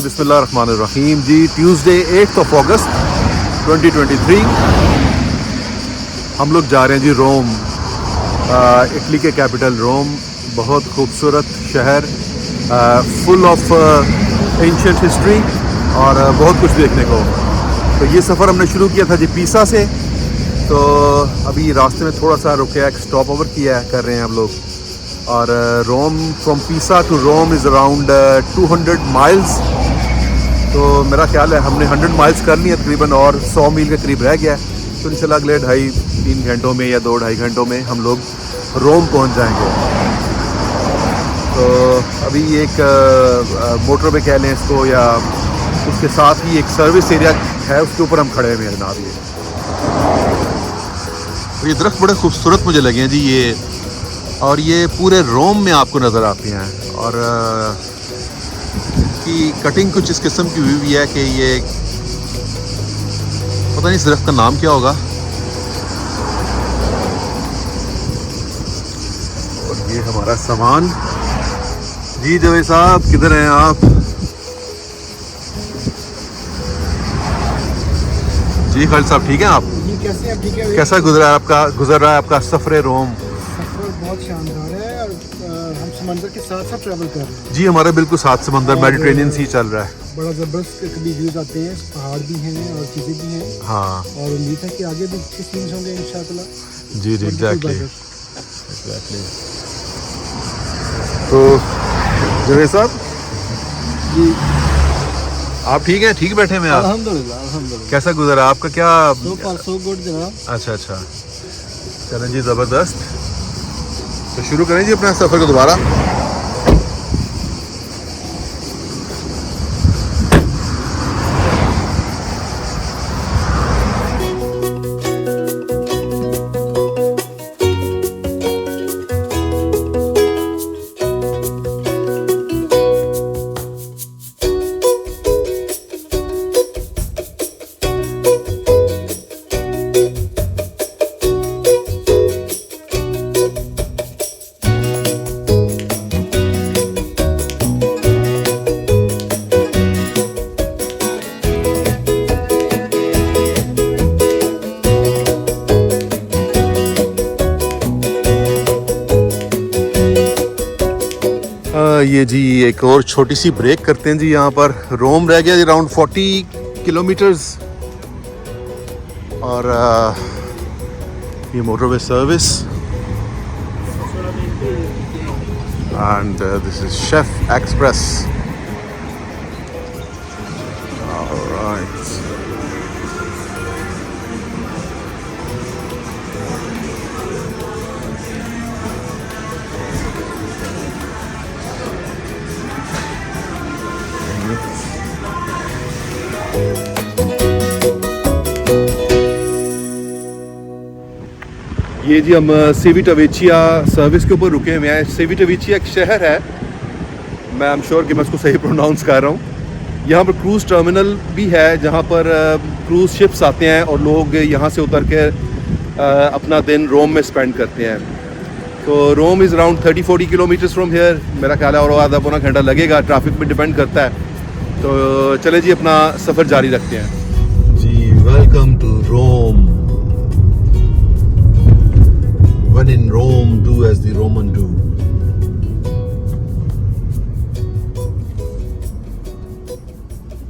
जी बिस्मिल्लाहिर्रहमानिर्रहीम जी। ट्यूसडे 8 अगस्त 2023 हम लोग जा रहे हैं जी रोम, इटली के कैपिटल रोम। बहुत खूबसूरत शहर, फुल ऑफ एंशिएंट हिस्ट्री और बहुत कुछ देखने को। तो ये सफ़र हमने शुरू किया था जी पीसा से। तो अभी रास्ते में थोड़ा सा रुके, एक स्टॉप ओवर कर रहे हैं हम लोग। और Rome, from Pisa to Rome is around 200 miles. तो मेरा ख्याल है हमने 100 माइल्स कर लिए तकरीबन, और 100 मील के करीब रह गया है। तो इंशाल्लाह अगले 2.5-3 घंटों में या 2-2.5 घंटों में हम लोग रोम पहुंच जाएंगे। तो अभी एक मोटरवे कह लें इसको, या उसके साथ ही एक सर्विस एरिया है, उसके ऊपर हम खड़े हुए हैं जनाब। ये दरख्त बड़े खूबसूरत मुझे लगे हैं जी ये, और ये पूरे रोम में आपको नज़र आती हैं। और की कटिंग कुछ इस किस्म की हुई है कि ये पता नहीं इस दरख्त का नाम क्या होगा। और ये हमारा सामान जी। जवेद साहब किधर हैं आप? जी खालिद साहब ठीक हैं आप? जी कैसे हैं? ठीक है। कैसा गुजर रहा है आपका सफ़र रोम? बहुत शानदार है, और हम समंदर के साथ साथ ट्रैवल कर रहे हैं जी। हमारे बिल्कुल साथ समंदर, मेडिटेरेनियन सी चल रहा है। बड़ा ज़बरदस्त कभी व्यूज़ आते हैं, पहाड़ भी हैं और चीज़ें भी हैं। हाँ, और उम्मीद है कि आगे भी अच्छे सीन्स होंगे इंशाल्लाह। जी जी एग्जैक्टली। तो जवेद साहब जी आप ठीक हैं? ठीक बैठे हैं आप? अल्हम्दुलिल्लाह। कैसा गुजरा आपका? क्या सो गुड जनाब। अच्छा, चलें जी, ज़बरदस्त। तो शुरू करें जी अपना सफ़र को दोबारा। ये जी एक और छोटी सी ब्रेक करते हैं जी यहाँ पर। रोम रह गया जी अराउंड 40 किलोमीटर्स। और ये motorway service, and this is chef express. Alright. ये जी हम सीविटावेचिया सर्विस के ऊपर रुके हुए हैं। सीविटावेचिया एक शहर है, मैं आई एम श्योर कि मैं उसको सही प्रोनाउंस कर रहा हूँ। यहाँ पर क्रूज़ टर्मिनल भी है, जहाँ पर क्रूज़ शिप्स आते हैं और लोग यहाँ से उतर के अपना दिन रोम में स्पेंड करते हैं। तो Rome is around 30-40 kilometres from here. मेरा ख्याल है और आधा पौना घंटा लगेगा, ट्रैफिक पे डिपेंड करता है। तो चले जी अपना सफ़र जारी रखते हैं जी। Welcome to Rome. When in Rome, do as the Roman do.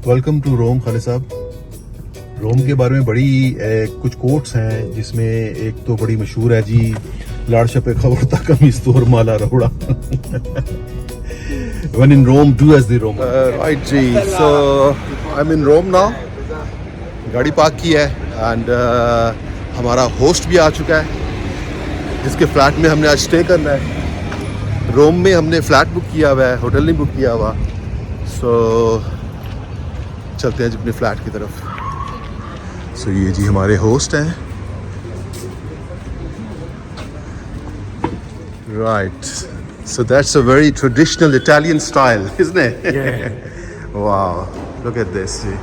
Welcome to Rome Khalid साहब। रोम के बारे में बड़ी कुछ कोट्स हैं, जिसमें एक तो बड़ी मशहूर है जी, लाड़ छपे खबर तक कमीज तोर माला रोड़ा। When in Rome, do as the Roman. Right जी, so I'm in Rome now। गाड़ी पार्क की है, एंड हमारा होस्ट भी आ चुका है, जिसके फ्लैट में हमने आज स्टे करना है। रोम में हमने फ्लैट बुक किया हुआ है, होटल नहीं बुक किया हुआ। सो चलते हैं जी अपने फ्लैट की तरफ। सो ये जी हमारे होस्ट हैं। Right, so that's a very traditional Italian style, isn't it? Yeah. Wow, look at this जी।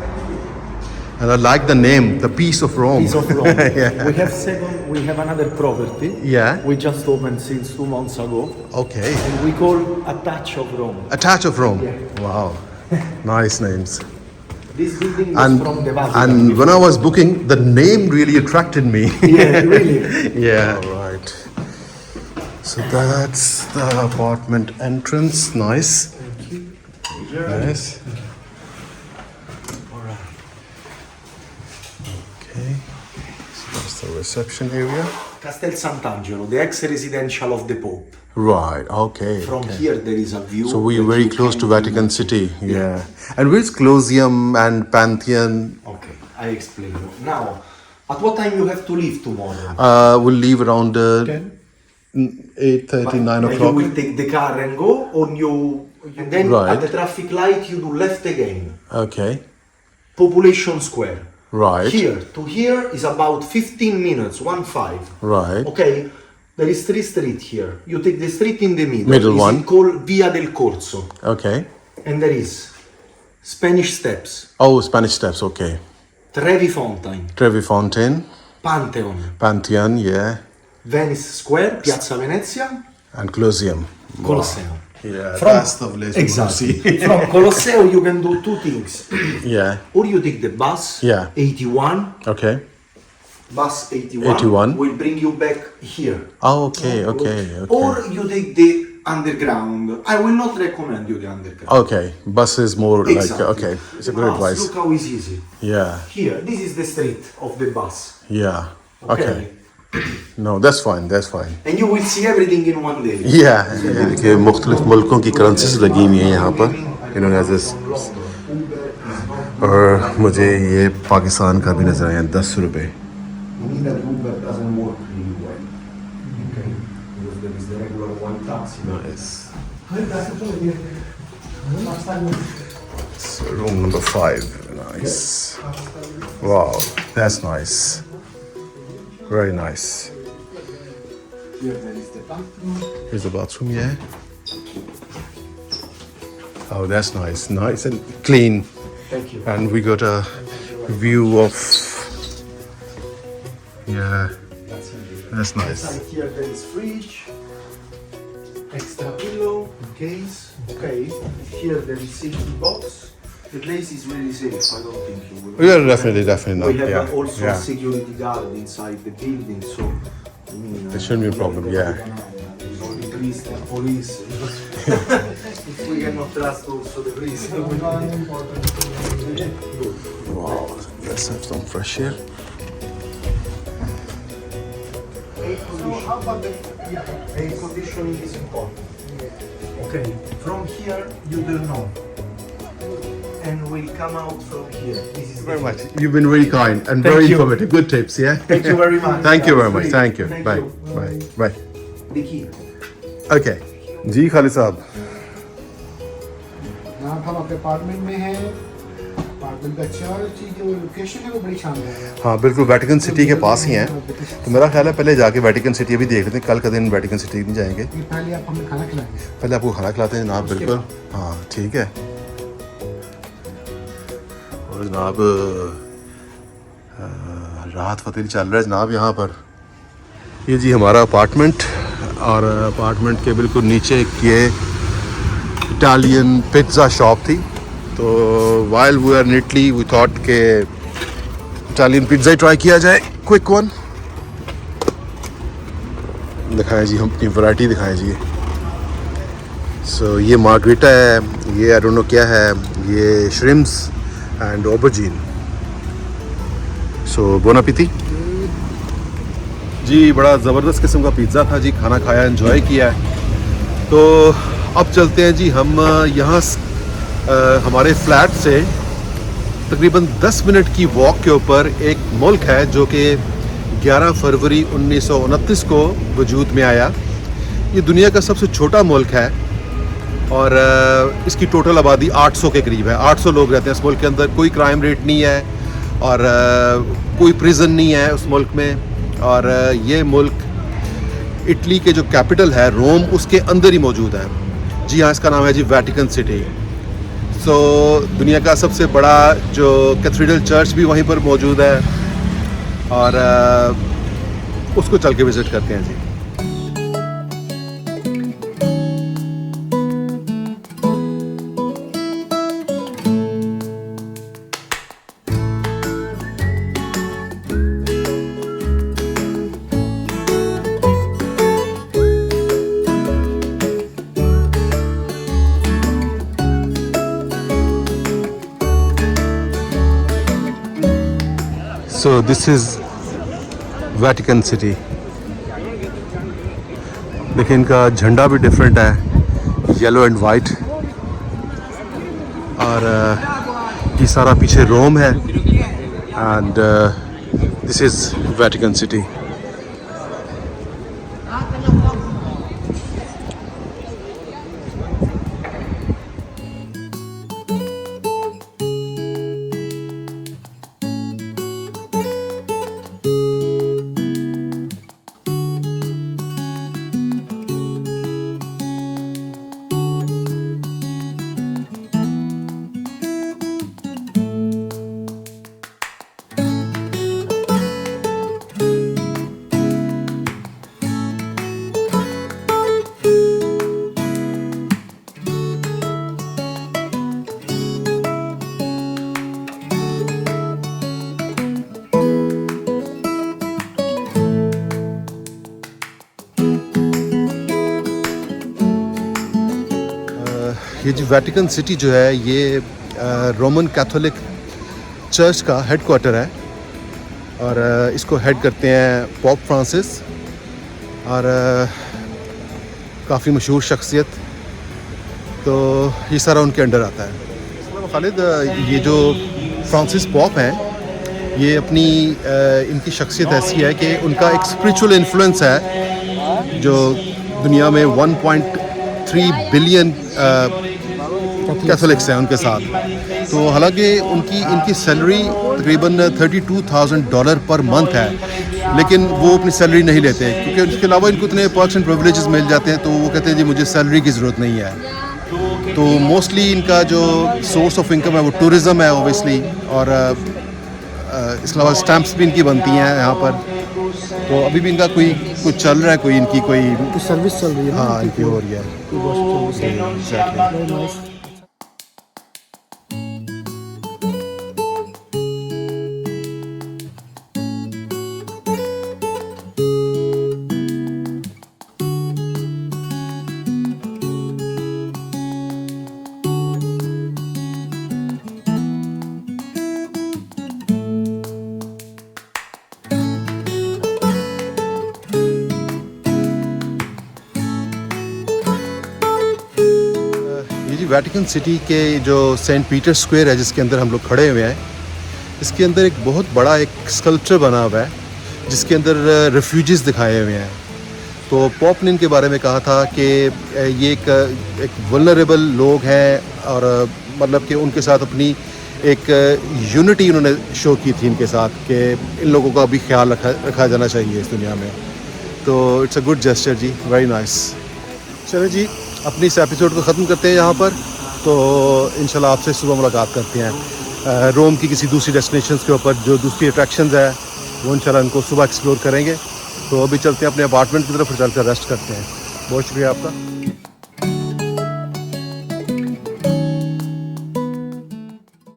And I like the name, the Peace of Rome. Peace of Rome. Yeah. We have another property. Yeah. We just opened since 2 months ago. Okay. And we call a touch of Rome. A touch of Rome. Yeah. Wow. Nice names. This building was from the Vatican. And when I was booking, the name really attracted me. Yeah, really. Yeah. All right. So that's the apartment entrance. Nice. Nice. Okay. So that's the reception area. Castel Sant'Angelo, the ex-residential of the Pope. Right. Okay. From here there is a view. So we're that very you close can to Vatican City. Yeah. Yeah. And where's Colosseum and Pantheon? Okay, I explain you. Now, at what time you have to leave tomorrow? We'll leave around 10. 8:30, 9 You o'clock. will take the car and go, or and then Right. at the traffic light you do left again. Okay. Population Square. Right. Here to here is about 15 minutes, 1-5. Right. Okay, there is 3 streets here. You take the street in the middle. Middle Is one. called Via del Corso. Okay. And there is Spanish Steps, Oh, Spanish Steps. Okay. Trevi Fountain, Trevi Fountain, Pantheon, Pantheon, yeah, Venice Square, Piazza Venezia, and Colosseum. Colosseo. Yeah, From- that's the village. we want to Exactly. see. From Colosseo you can do 2 things. Yeah. Or you take the bus, Yeah. 81, Okay. bus 81, 81. will bring you back here. Oh, okay. Okay. Or Okay. you take the underground. I will not recommend you the underground. Okay. Bus is more like Exactly. okay. It's a The good bus, advice. Look how it's easy. Yeah. Here, this is the street of the bus. Yeah. Okay. Okay. No, that's fine. That's fine. And you will see everything in one day. Yeah. ये देखिए मुख्तलिफ मुल्कों की currencies लगी हुई हैं यहाँ पर इन्होंने ऐसे और मुझे ये पाकिस्तान का भी नजर आया 10 रुपए. In Italy, Uber doesn't work really well. Okay. Because there is the regular one taxi. Nice. So room number 5. Nice. Wow, that's nice. Very nice. Here there is the bathroom. Here's the bathroom, yeah. Oh, that's nice. Nice and clean. Thank you. And we got a view of. Yeah, that's nice. Inside here there is fridge. Extra pillow in case. Okay. Here there is safety box. The place is really safe. I don't think you will. Yeah, definitely We not. have Yeah, also yeah. security guard inside the building, so I mean, There shouldn't be a problem, yeah. The priest and police. If we cannot trust also the priest. Wow, let's have some fresh air. Air conditioning is important. Okay, from here you turn on. And we'll come out from here. This is Very much. You've been very kind and Thank very you. informative. Good tips, yeah? Thank you very much. Thank you very much. Thank you. Thank Bye. you. Bye. Bye. the key. Okay. जी खालिद साहब यहाँ हम अपने apartment में हैं। Apartment का अच्छा चीज़ जो location है वो बड़ी शानदार है। हाँ बिल्कुल वेटिकन सिटी के पास ही हैं तो मेरा ख्याल है पहले जाके वेटिकन सिटी अभी देख लेते हैं कल का दिन वेटिकन सिटी नहीं जाएंगे ये पहले आप हमें खाना खिलाएंगे। पहले आपको खाना खिलाते हैं जनाब बिल्कुल हाँ ठीक है और जनाब राहत फतेह चल रहा है जनाब यहाँ पर ये जी हमारा अपार्टमेंट और अपार्टमेंट के बिल्कुल नीचे ये इटालियन पिज़्ज़ा शॉप थी तो while we are in Italy we thought के इटालियन पिज़्ज़ा ही ट्राई किया जाए क्विक वन दिखाएं जी हम अपनी वैरायटी दिखाएं जी सो ये मार्गरीटा है ये आई डोंट नो क्या है ये श्रिम्स एंड ऑबरजीन सो बोन एपेटी जी बड़ा ज़बरदस्त किस्म का पिज़्ज़ा था जी खाना खाया एंजॉय किया तो अब चलते हैं जी हम यहाँ हमारे फ्लैट से तकरीबन 10 मिनट की वॉक के ऊपर एक मुल्क है जो कि 11 फरवरी 1929 को वजूद में आया ये दुनिया का सबसे छोटा मुल्क है और इसकी टोटल आबादी 800 के करीब है 800 लोग रहते हैं इस मुल्क के अंदर कोई क्राइम रेट नहीं है और कोई प्रिजन नहीं है उस मुल्क में और ये मुल्क इटली के जो कैपिटल है रोम उसके अंदर ही मौजूद है जी हाँ इसका नाम है जी वेटिकन सिटी सो दुनिया का सबसे बड़ा जो कैथेड्रल चर्च भी वहीं पर मौजूद है और उसको चल के विज़िट करते हैं जी So this is Vatican City. देखिए इनका झंडा भी डिफरेंट है, येलो एंड वाइट, और ये सारा पीछे रोम है, and this is Vatican city. ये जो वेटिकन सिटी जो है ये रोमन कैथोलिक चर्च का हेडक्वार्टर है, और इसको हेड करते हैं पॉप फ्रांसिस, और काफ़ी मशहूर शख्सियत, तो ये सारा उनके अंडर आता है. खालिद, ये जो फ्रांसिस पॉप हैं, ये अपनी इनकी शख्सियत ऐसी है कि उनका एक स्पिरिचुअल इन्फ्लुएंस है जो दुनिया में 1.3 बिलियन कैथोलिक्स हैं उनके साथ. तो हालांकि इनकी सैलरी तकरीबन $32,000 पर मंथ है, लेकिन वो अपनी सैलरी नहीं लेते, क्योंकि उसके अलावा इनको इतने पर्क्स एंड प्रिविलेजेस मिल जाते हैं, तो वो कहते हैं जी मुझे सैलरी की ज़रूरत नहीं है. तो मोस्टली इनका जो सोर्स ऑफ इनकम है वो टूरिज़म है ऑब्वियसली, और इसके अलावा स्टैम्प्स भी इनकी बनती हैं यहाँ पर. तो अभी भी इनका कुछ चल रहा है, कोई इनकी कोई सर्विस चल रही है. हाँ इनकी हो रही है. Exactly. वेटिकन सिटी के जो सेंट पीटर स्क्वायर है जिसके अंदर हम लोग खड़े हुए हैं, इसके अंदर एक बहुत बड़ा एक स्कल्पचर बना हुआ है जिसके अंदर रेफ्यूजीज़ दिखाए हुए हैं. तो पॉप ने इनके बारे में कहा था कि ये एक वल्नरेबल लोग हैं, और मतलब कि उनके साथ अपनी एक यूनिटी उन्होंने शो की थी इनके साथ, कि इन लोगों का भी ख्याल रखा जाना चाहिए इस दुनिया में. तो इट्स अ गुड जेस्चर जी, वेरी नाइस. चलो जी, अपनी इस एपिसोड को ख़त्म करते हैं यहाँ पर. तो इंशाल्लाह आपसे सुबह मुलाकात करते हैं रोम की किसी दूसरी डेस्टिनेशंस के ऊपर, जो दूसरी अट्रैक्शंस है वो इंशाल्लाह इनको सुबह एक्सप्लोर करेंगे. तो अभी चलते हैं अपने अपार्टमेंट की तरफ, चलकर रेस्ट करते हैं. बहुत शुक्रिया आपका.